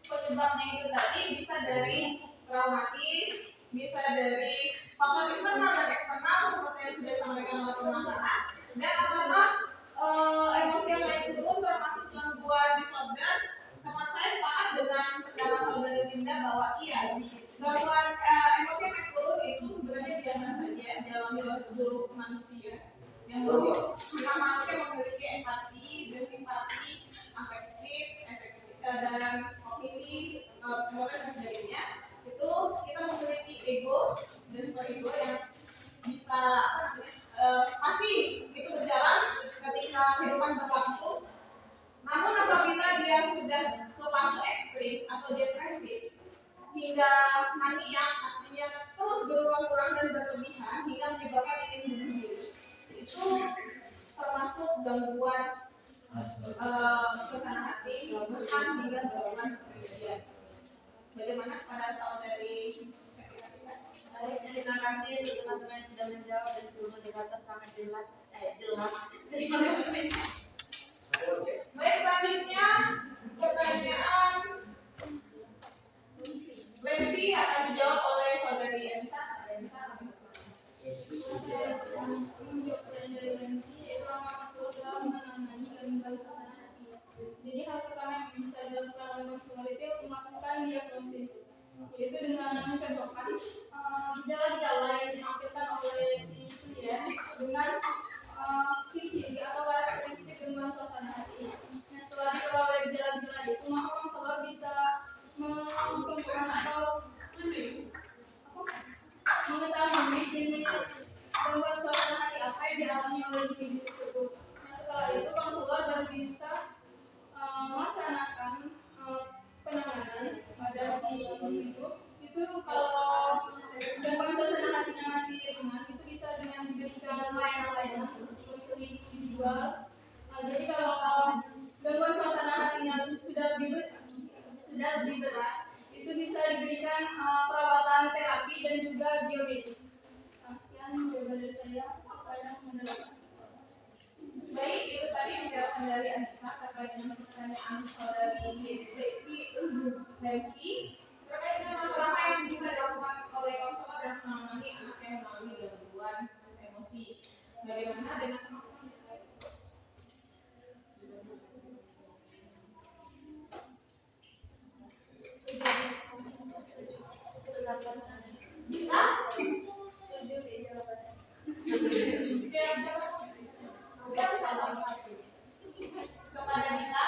penyebabnya itu tadi bisa dari traumatis, bisa dari faktor internal dan eksternal seperti yang sudah disampaikan oleh pemakaran. Dan apakah emosi yang naik turun termasuk gangguan disorder? Sangat saya sepakat dengan pendapat saudara Linda bahwa iya, gangguan emosi yang naik turun itu sebenarnya biasa saja dalam seluruh manusia. Yang manusia memiliki empati, simpati, afektif, dan kognisi, semuanya dan sebagainya. Itu kita memiliki ego dan super ego yang bisa pasti itu berjalan ketika kehidupan berlangsung. Namun apabila dia sudah ke fase ekstrim atau depresi hingga maniak, artinya terus berulang-ulang dan berlebihan hingga menyebabkan ingin bunuh diri, itu termasuk gangguan suasana hati, bahkan hingga gangguan kepribadian. Bagaimana pada saudari? terima kasih untuk teman-teman yang sudah menjawab dan pendekatan sangat jelas. Terima kasih. Baik, selanjutnya pertanyaan Lensi akan dijawab oleh saudari Anissa. Jadi hal pertama yang bisa dilakukan oleh konselor itu melakukan diagnosis, yaitu dengan mencocokkan gejala-gejala yang ditampilkan oleh si klien dengan ciri-ciri atau karakteristik gangguan suasana hati. Nah, setelah diperoleh gejala-gejala itu, maka konselor bisa menentukan atau mengetahui jenis gangguan suasana hati apa yang dialami oleh individu tersebut. Nah, setelah itu konselor baru bisa melaksanakan penanganan pada si individu. Itu kalau gangguan suasana hatinya masih ringan, itu bisa dengan diberikan layanan-layanan seperti konseling individual. Jadi kalau gangguan suasana hatinya sudah lebih berat, itu bisa diberikan perawatan terapi dan juga biomedis. Sekian jawaban dari saya. Baik, itu tadi penjelasan dari Anissa terkait dengan pertanyaan saudari Lensi terkait dengan apa yang bisa dilakukan oleh konselor dan menangani anak yang mengalami gangguan emosi. Bagaimana dengan teman-teman yang lain? Kepada kita,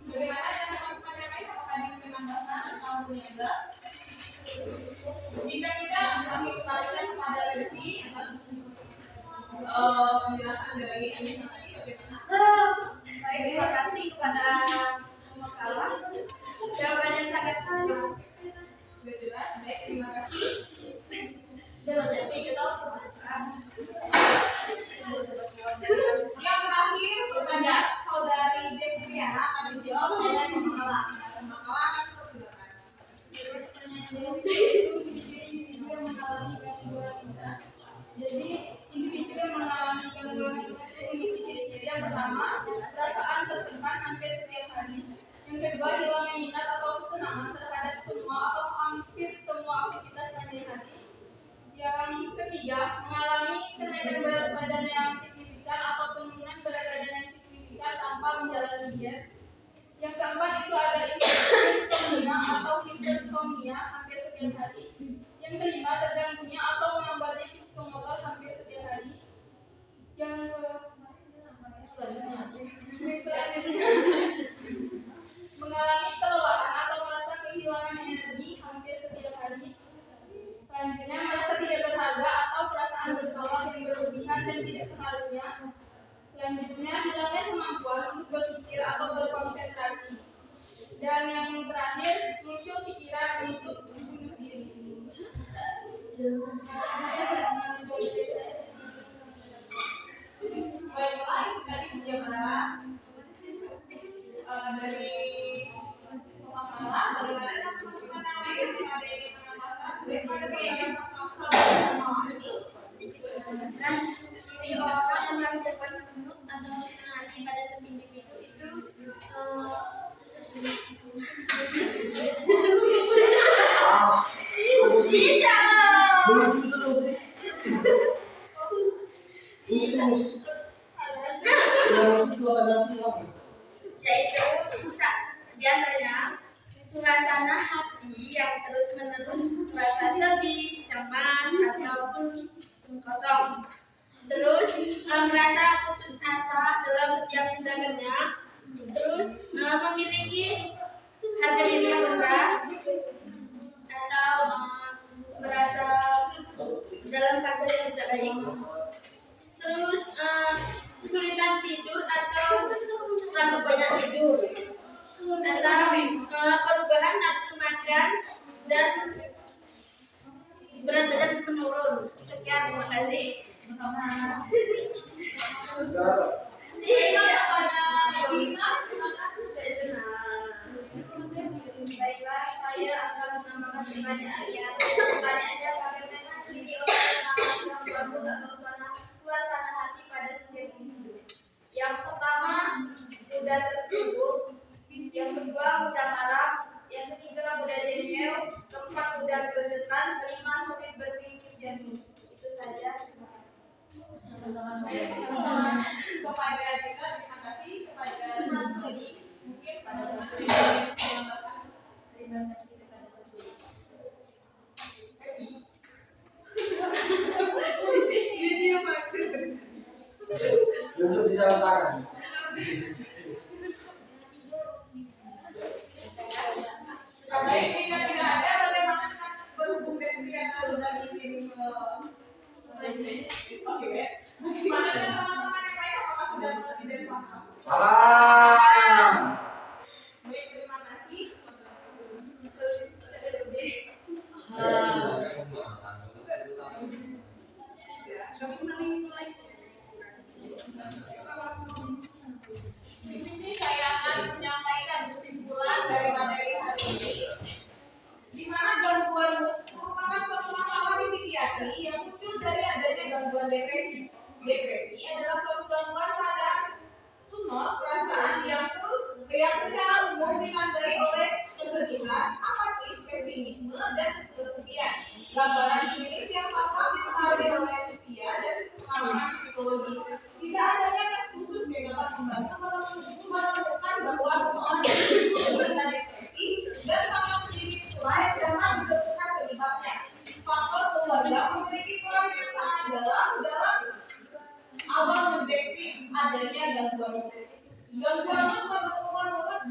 bagaimana individu yang mengalami gangguan pikiran. Jadi individu yang mengalami gangguan pikiran itu memiliki ciri-ciri yang pertama, perasaan tertekan hampir setiap hari. Yang kedua, hilangnya minat atau kesenangan terhadap semua atau hampir semua aktivitas sehari-hari. Yang ketiga, mengalami kenaikan berat badan yang signifikan atau penurunan berat badan yang signifikan tanpa menjalani diet. Yang keempat itu ada insomnia atau hipersomnia hampir setiap hari. Yang kelima, terganggunya atau melambatnya psikomotor hampir setiap hari. Yang selanjutnya mengalami kelelahan atau merasa kehilangan energi hampir setiap hari. Selanjutnya, merasa tidak berharga atau perasaan bersalah yang berlebihan dan tidak seharusnya. Selanjutnya, hilangnya kemampuan untuk berpikir atau berkonsentrasi. Dan yang terakhir, muncul pikiran untuk bunuh diri. Baiklah, dari penjelasan dari pemaparan bagaimana teman-teman yang lain yang ada yang menambahkan daripada saya yang Dan ciri orang yang merasakan gemuk atau halusinasi pada setiap individu itu Menuju terus sih. Terus. Yang suasana hati apa? yaitu di antaranya suasana hati yang terus-menerus merasa sedih, cemas, ataupun kosong. Terus merasa putus asa dalam setiap tindakannya. Terus memiliki harga diri yang rendah atau merasa dalam fase yang tidak baik. Terus kesulitan tidur atau terlalu banyak tidur, atau perubahan nafsu makan dan berat badan menurun. Sekian, terima kasih. Baiklah, saya akan menambahkan pertanyaannya. Pertanyaannya, bagaimana ciri orang yang mengalami gangguan atau suasana hati pada setiap individu? Yang pertama, mudah tersinggung. Yang kedua, mudah marah. Yang ketiga, mudah jengkel. Keempat, mudah berdetak. Kelima, sulit berpikir jernih. Itu saja. Terima kasih. sama-sama kepada kita, terima kasih kepada satu lagi mungkin pada saat ini menambahkan Terima kasih kepada satu. Tunjuk di dalam tangan. Kalau jika tidak ada, bagaimana berhubung dengan sudah dikirim ke Oke, bagaimana dengan teman-teman yang lain? Apakah sudah mengerti dan paham? Salam. Baik, terima kasih. Di sini saya akan menyampaikan kesimpulan dari materi hari ini, di mana gangguan merupakan suatu masalah di psikiatri yang muncul dari adanya gangguan depresi. Depresi adalah suatu gangguan keadaan tunos perasaan yang secara umum ditandai oleh kesedihan, apatis, pesimisme, dan kesepian. Gambaran klinis yang tampak dipengaruhi oleh usia dan pengalaman psikologis. Tidak adanya tes khusus yang dapat membantu menemukan bahwa seseorang menderita depresi dan sama sedikit pula yang dapat menentukan penyebabnya. Faktor keluarga memiliki peran yang sangat dalam awal mendeteksi adanya gangguan. Gangguan menurut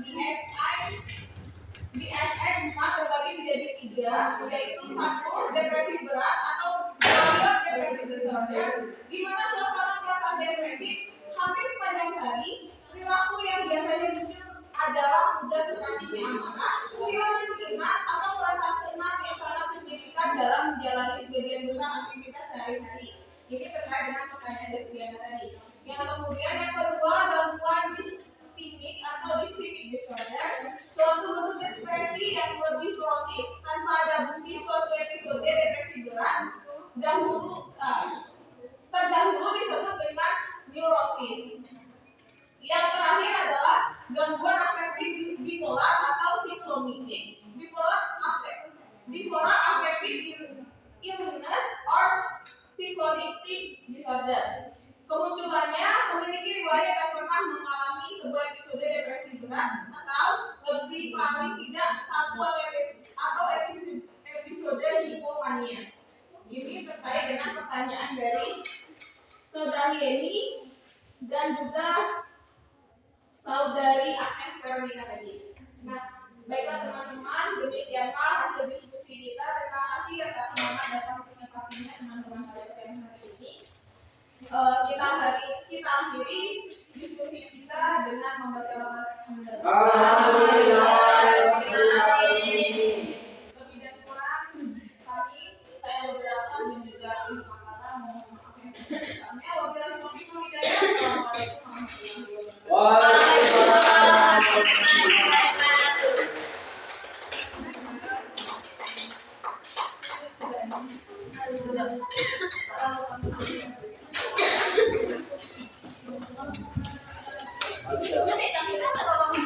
DSM 4 terbagi menjadi 3, yaitu 1. Depresi berat atau mild depresi disorder, di mana suasana perasaan depresi hampir sepanjang hari. Perilaku yang biasanya muncul adalah mudah terpancing amarah, kehilangan minat, atau perasaan senang yang sangat signifikan dalam menjalani sebagian besar aktivitas sehari-hari. Ini terkait dengan pertanyaan Desviana tadi. Yang kemudian yang kedua, gangguan distimik atau dysphoric disorder, suatu bentuk depresi yang lebih kronis tanpa ada beri paling tidak satu episode hipomania. Ini terkait dengan pertanyaan dari saudari Yeni dan juga saudari Agnes Veronica tadi. Nah, baiklah teman-teman, demikianlah hasil diskusi kita. Terima kasih atas semangat dan partisipasinya teman-teman KDSM hari ini. Kita akhiri diskusi kita dengan membaca lokasi kementerian. Lebih dan kurang kami, saya beberapa dan juga Ibu Makata mohon maaf yang sebesar-besarnya. Wabillahi taufiq wal hidayah. Assalamualaikum warahmatullahi wabarakatuh.